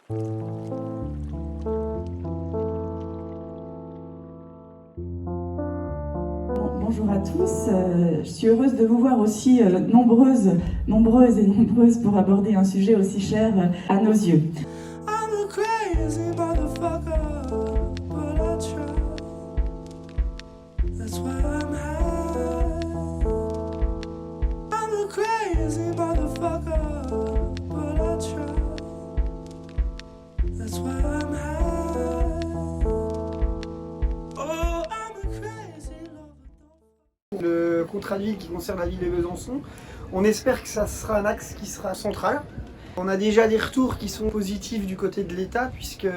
Bonjour à tous, je suis heureuse de vous voir aussi nombreuses et nombreuses pour aborder un sujet aussi cher à nos yeux. Le contrat de ville qui concerne la ville de Besançon, on espère que ça sera un axe qui sera central. On a déjà des retours qui sont positifs du côté de l'État puisque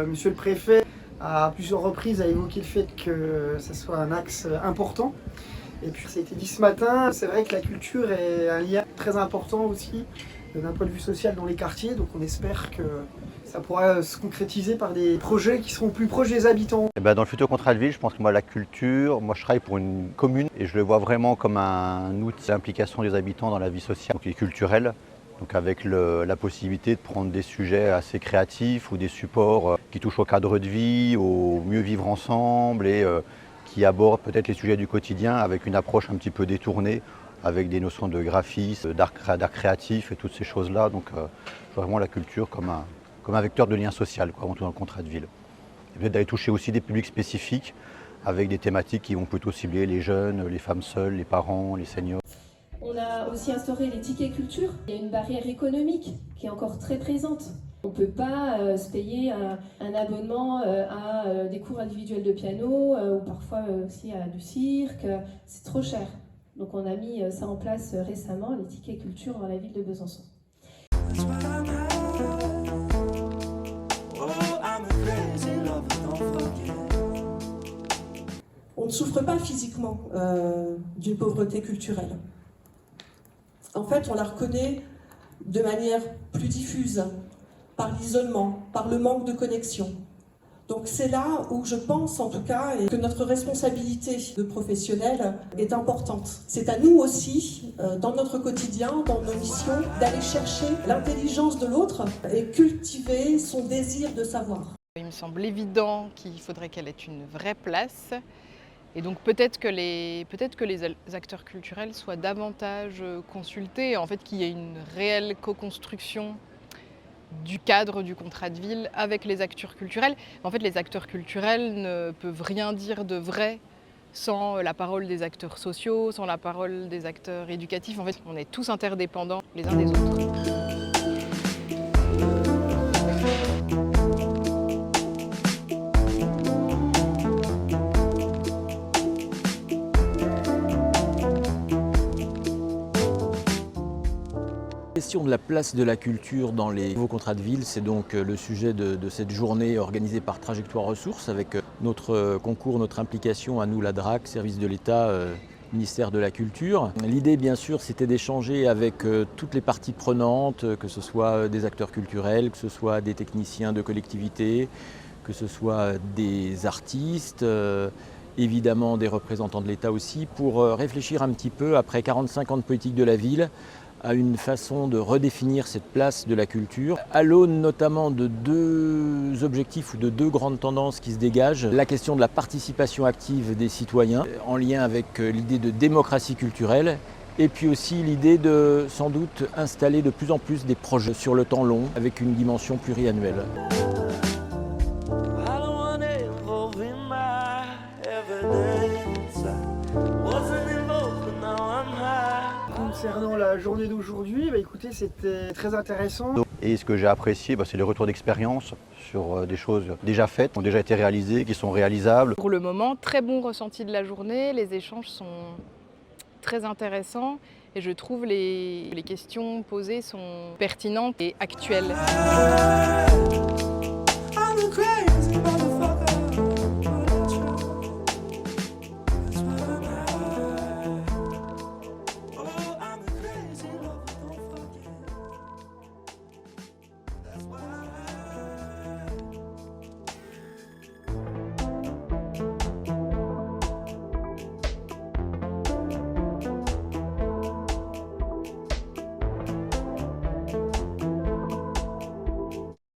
monsieur le préfet à plusieurs reprises a évoqué le fait que ça soit un axe important. Et puis ça a été dit ce matin, c'est vrai que la culture est un lien très important aussi d'un point de vue social dans les quartiers, donc on espère que ça pourra se concrétiser par des projets qui seront plus proches des habitants. Dans le futur contrat de ville, je pense que la culture, je travaille pour une commune et je le vois vraiment comme un outil d'implication des habitants dans la vie sociale, donc, et culturelle. Donc avec la possibilité de prendre des sujets assez créatifs ou des supports qui touchent au cadre de vie, au mieux vivre ensemble et qui abordent peut-être les sujets du quotidien avec une approche un petit peu détournée, avec des notions de graphisme, d'art créatif et toutes ces choses-là. Donc je vois vraiment la culture comme un vecteur de lien social, avant tout dans le contrat de ville. Et peut-être d'aller toucher aussi des publics spécifiques avec des thématiques qui vont plutôt cibler les jeunes, les femmes seules, les parents, les seniors. On a aussi instauré les tickets culture. Il y a une barrière économique qui est encore très présente. On ne peut pas se payer un abonnement à des cours individuels de piano ou parfois aussi à du cirque. C'est trop cher. Donc on a mis ça en place récemment, les tickets culture dans la ville de Besançon. On ne souffre pas physiquement d'une pauvreté culturelle. En fait, on la reconnaît de manière plus diffuse, par l'isolement, par le manque de connexion. Donc c'est là où je pense en tout cas que notre responsabilité de professionnels est importante. C'est à nous aussi, dans notre quotidien, dans nos missions, d'aller chercher l'intelligence de l'autre et cultiver son désir de savoir. Il me semble évident qu'il faudrait qu'elle ait une vraie place. Et donc peut-être que les acteurs culturels soient davantage consultés, en fait qu'il y ait une réelle co-construction du cadre du contrat de ville avec les acteurs culturels. En fait, les acteurs culturels ne peuvent rien dire de vrai sans la parole des acteurs sociaux, sans la parole des acteurs éducatifs. En fait, on est tous interdépendants les uns des autres. La question de la place de la culture dans les nouveaux contrats de ville, c'est donc le sujet de cette journée organisée par Trajectoire Ressources avec notre concours, notre implication à nous, la DRAC, service de l'État, ministère de la Culture. L'idée, bien sûr, c'était d'échanger avec toutes les parties prenantes, que ce soit des acteurs culturels, que ce soit des techniciens de collectivités, que ce soit des artistes, évidemment des représentants de l'État aussi, pour réfléchir un petit peu, après 45 ans de politique de la ville, à une façon de redéfinir cette place de la culture, à l'aune notamment de deux objectifs ou de deux grandes tendances qui se dégagent. La question de la participation active des citoyens, en lien avec l'idée de démocratie culturelle, et puis aussi l'idée de, sans doute, installer de plus en plus des projets sur le temps long, avec une dimension pluriannuelle. Concernant la journée d'aujourd'hui, écoutez, c'était très intéressant. Et ce que j'ai apprécié, c'est les retours d'expérience sur des choses déjà faites, qui ont déjà été réalisées, qui sont réalisables. Pour le moment, très bon ressenti de la journée, les échanges sont très intéressants et je trouve les questions posées sont pertinentes et actuelles.